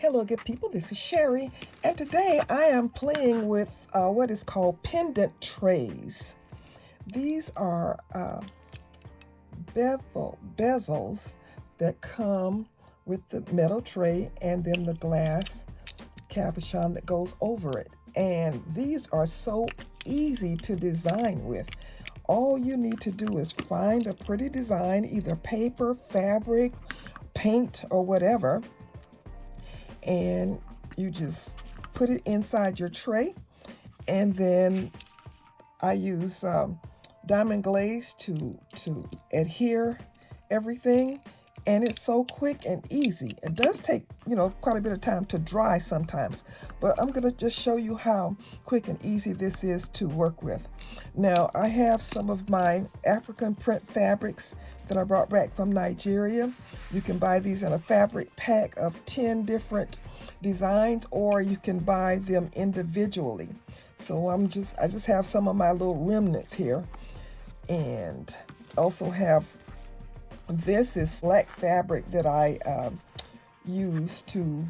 Hello, good people. This is Sherry, and today I am playing with what is called pendant trays. These are bezels that come with the metal tray and then the glass cabochon that goes over it. And these are so easy to design with. All you need to do is find a pretty design, either paper, fabric, paint, or whatever, and you just put it inside your tray. And then I use diamond glaze to adhere everything, and it's so quick and easy. It does take, quite a bit of time to dry sometimes, but I'm gonna just show you how quick and easy this is to work with. Now, I have some of my African print fabrics that I brought back from Nigeria. You can buy these in a fabric pack of 10 different designs, or you can buy them individually. So I just have some of my little remnants here, and also have, this is black fabric that I used to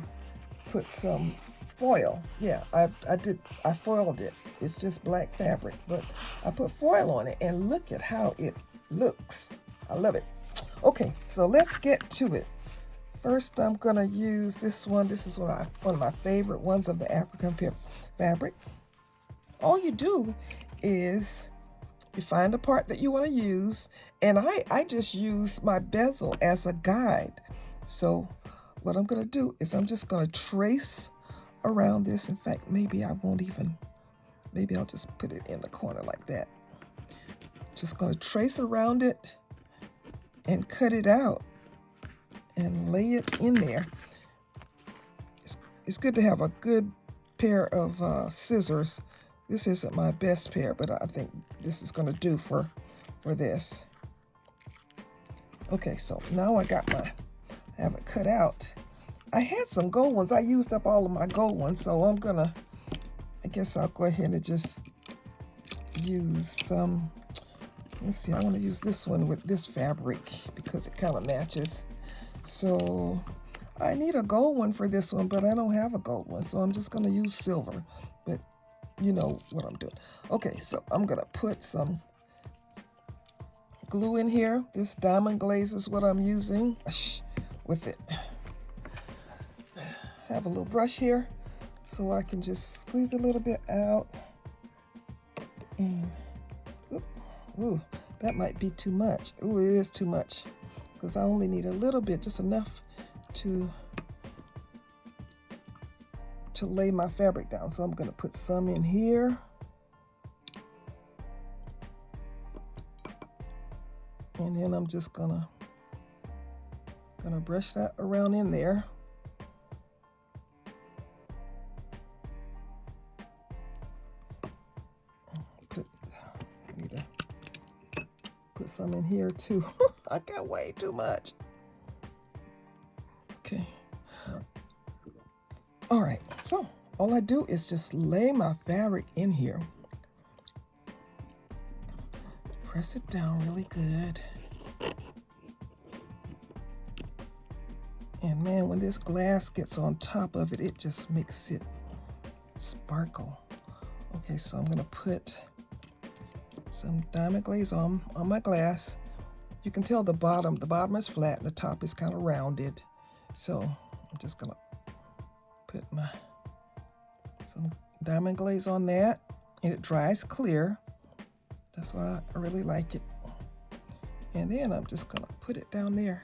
put some foil. Yeah, I foiled it. It's just black fabric, but I put foil on it, and look at how it looks. I love it. Okay, so let's get to it. First, I'm gonna use this one. This is one of my favorite ones of the African fabric. All you do is you find the part that you want to use, and I just use my bezel as a guide. So what I'm gonna do is I'm just gonna trace around this. In fact, maybe I'll just put it in the corner like that. Just gonna trace around it and cut it out and lay it in there. It's good to have a good pair of scissors. This isn't my best pair, but I think this is gonna do for this. Okay, so now I have it cut out. I had some gold ones. I used up all of my gold ones, so I guess I'll go ahead and just use some. Let's see, I want to use this one with this fabric because it kind of matches. So I need a gold one for this one, but I don't have a gold one, so I'm just going to use silver. But you know what I'm doing. Okay, so I'm going to put some glue in here. This diamond glaze is what I'm using with it. I have a little brush here, so I can just squeeze a little bit out. And ooh, that might be too much. Ooh, it is too much, because I only need a little bit, just enough to lay my fabric down. So I'm going to put some in here. And then I'm just gonna brush that around in there. Put some in here too. I got way too much. Okay. All right, so all I do is just lay my fabric in here. Press it down really good. And man, when this glass gets on top of it, it just makes it sparkle. Okay, so I'm gonna put some diamond glaze on my glass. You can tell the bottom is flat and the top is kind of rounded. So I'm just gonna put some diamond glaze on that, and it dries clear. That's why I really like it. And then I'm just gonna put it down there.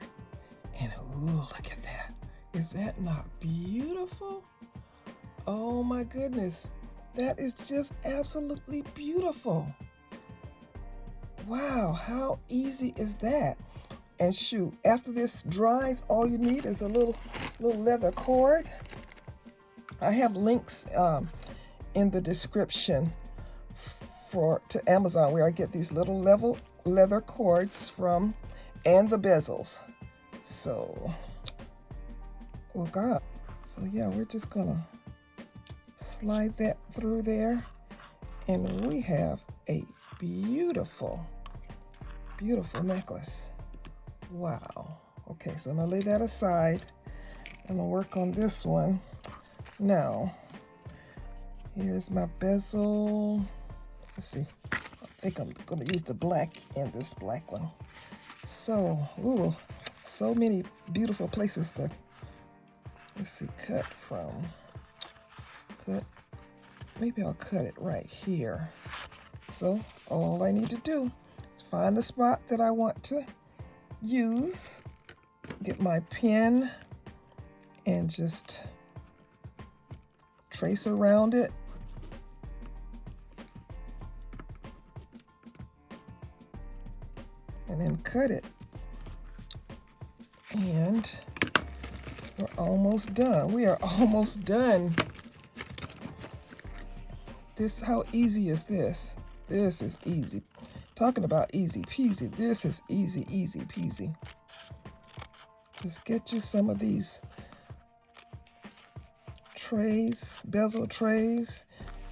And ooh, look at that. Is that not beautiful? Oh my goodness. That is just absolutely beautiful. Wow, how easy is that? And shoot, after this dries, all you need is a little leather cord. I have links in the description to Amazon, where I get these little leather cords from, and the bezels. So, oh God. So yeah, we're just gonna slide that through there, and we have a beautiful necklace. Wow. Okay, so I'm gonna lay that aside, I'm gonna work on this one. Now, here's my bezel. Let's see. I think I'm gonna use the black in this black one. So, ooh, so many beautiful places to, let's see, cut from. Cut. Maybe I'll cut it right here. So all I need to do is find the spot that I want to use, get my pen, and just trace around it. And then cut it. And we're almost done. We are almost done. This, how easy is this? This is easy. Talking about easy peasy, this is easy, easy peasy. Just get you some of these trays, bezel trays.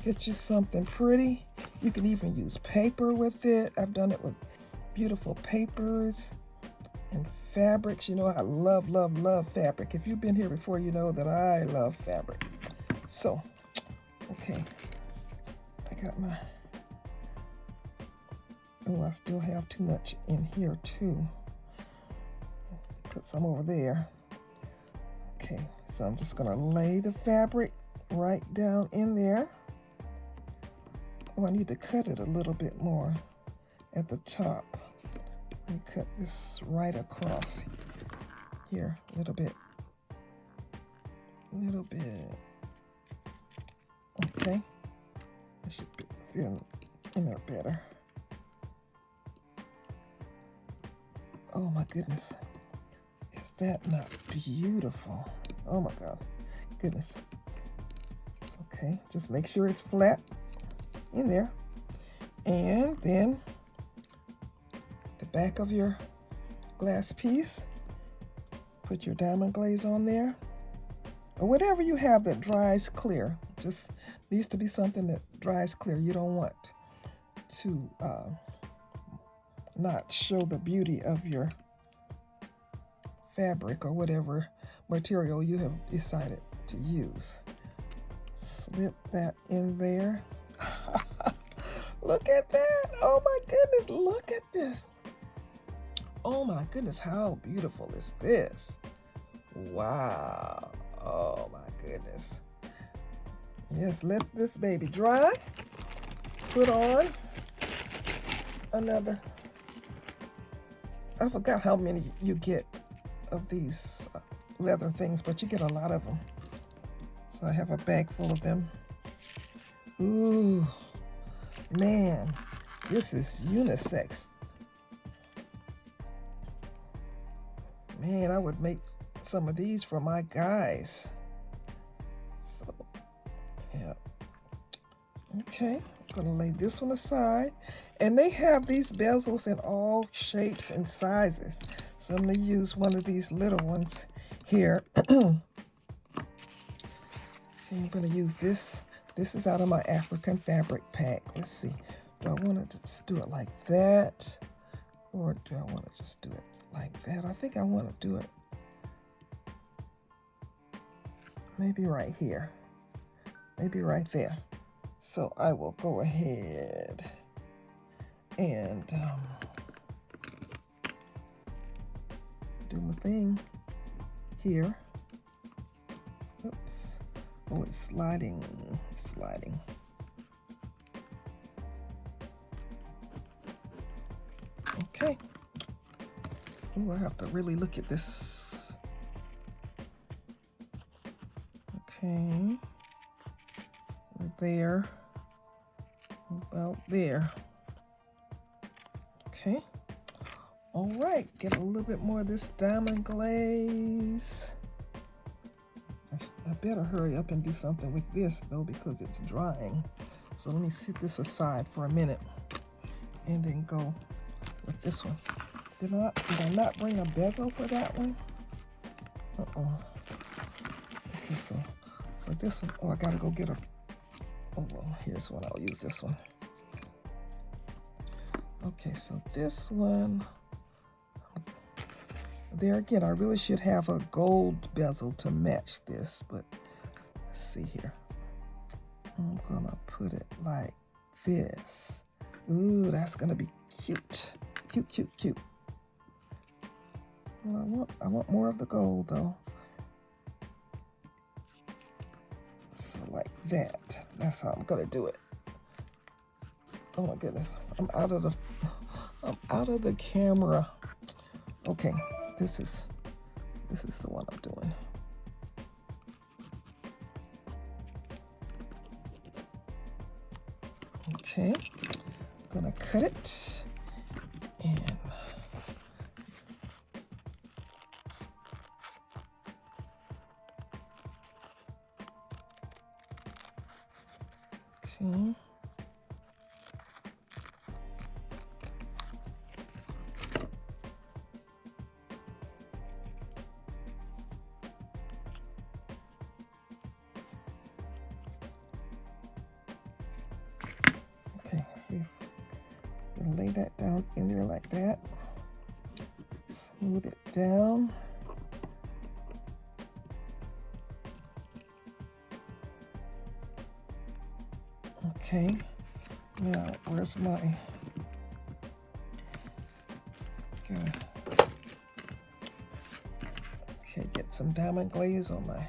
Get you something pretty. You can even use paper with it. I've done it with beautiful papers and fabrics. You know, I love, love, love fabric. If you've been here before, you know that I love fabric. So, okay. I got my, oh, I still have too much in here too. Put some over there. Okay, so I'm just gonna lay the fabric right down in there. Oh, I need to cut it a little bit more at the top. And cut this right across here, a little bit. A little bit. Okay. I should fit in there better. Oh my goodness. Is that not beautiful? Oh my God. Goodness. Okay, just make sure it's flat in there. And then the back of your glass piece, put your diamond glaze on there. Or whatever you have that dries clear. Just needs to be something that dries clear. You don't want to not show the beauty of your fabric or whatever material you have decided to use. Slip that in there. Look at that. Oh my goodness, look at this. Oh my goodness, how beautiful is this? Wow. Oh my goodness. Yes, let this baby dry. Put on another. I forgot how many you get of these leather things, but you get a lot of them. So I have a bag full of them. Ooh, man, this is unisex. Man, I would make some of these for my guys. So, yeah. Okay, I'm gonna lay this one aside. And they have these bezels in all shapes and sizes. So I'm gonna use one of these little ones here. And I'm gonna use this. This is out of my African fabric pack. Let's see. Do I wanna just do it like that? Or do I wanna just do it like that? I think I wanna do it maybe right here. Maybe right there. So I will go ahead and do my thing here. Oops. Oh, it's sliding. Sliding. Okay. Oh, I have to really look at this. Okay. There. About there. Okay. All right. Get a little bit more of this diamond glaze. I better hurry up and do something with this though because it's drying. So let me set this aside for a minute and then go with this one. Did I not bring a bezel for that one? Okay, so for this one, oh, I gotta go get a, oh, well, here's one. I'll use this one. Okay, so this one, there again, I really should have a gold bezel to match this, but let's see here. I'm gonna put it like this. Ooh, that's gonna be cute. Cute, cute, cute. Well, I want more of the gold though. So like that. That's how I'm gonna do it. Oh my goodness. I'm out of the camera. Okay, this is the one I'm doing. Okay, I'm gonna cut it and okay. Okay, see if you can lay that down in there like that. Smooth it down. Okay, now where's my, okay, get some diamond glaze on my,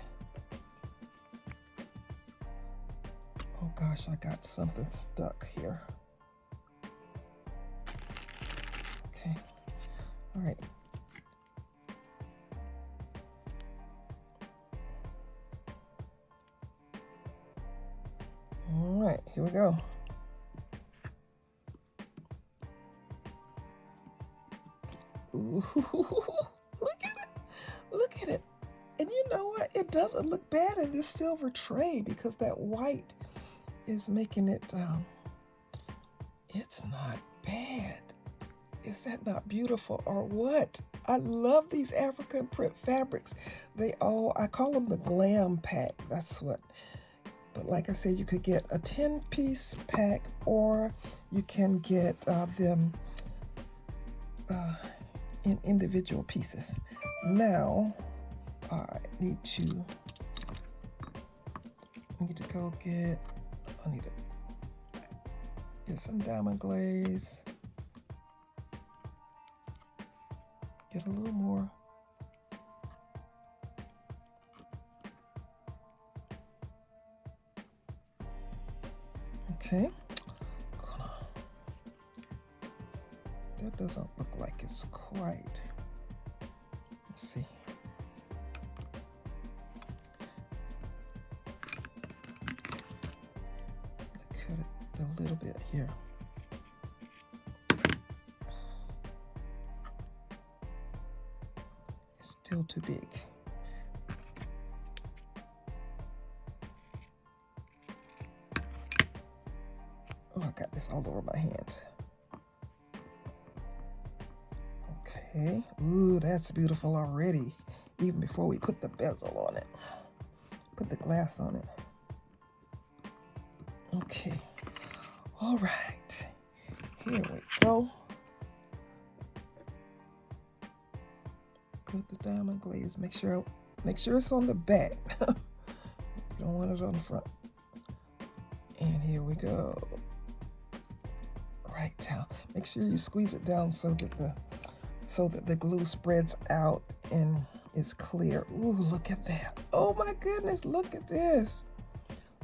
oh gosh, I got something stuck here. Okay, all right. All right, here we go. Ooh, look at it. Look at it. And you know what? It doesn't look bad in this silver tray because that white is making it, it's not bad. Is that not beautiful or what? I love these African print fabrics. I call them the glam pack. That's what. But like I said, you could get a 10-piece pack or you can get them in individual pieces. Now, I need to go get, I need to get some diamond glaze. Get a little more. Okay. That doesn't look like it's quite. Let's see. Cut it a little bit here. It's still too big. Oh, I got this all over my hands. Okay. Ooh, that's beautiful already. Even before we put the bezel on it. Put the glass on it. Okay. All right. Here we go. Put the diamond glaze. Make sure it's on the back. You don't want it on the front. And here we go. Right down. Make sure you squeeze it down so that the glue spreads out and is clear. Ooh, look at that. Oh my goodness, look at this.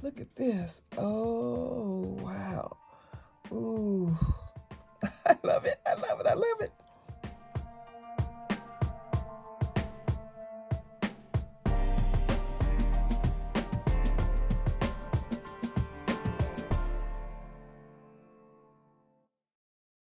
Look at this. Oh, wow. Ooh. I love it. I love it. I love it.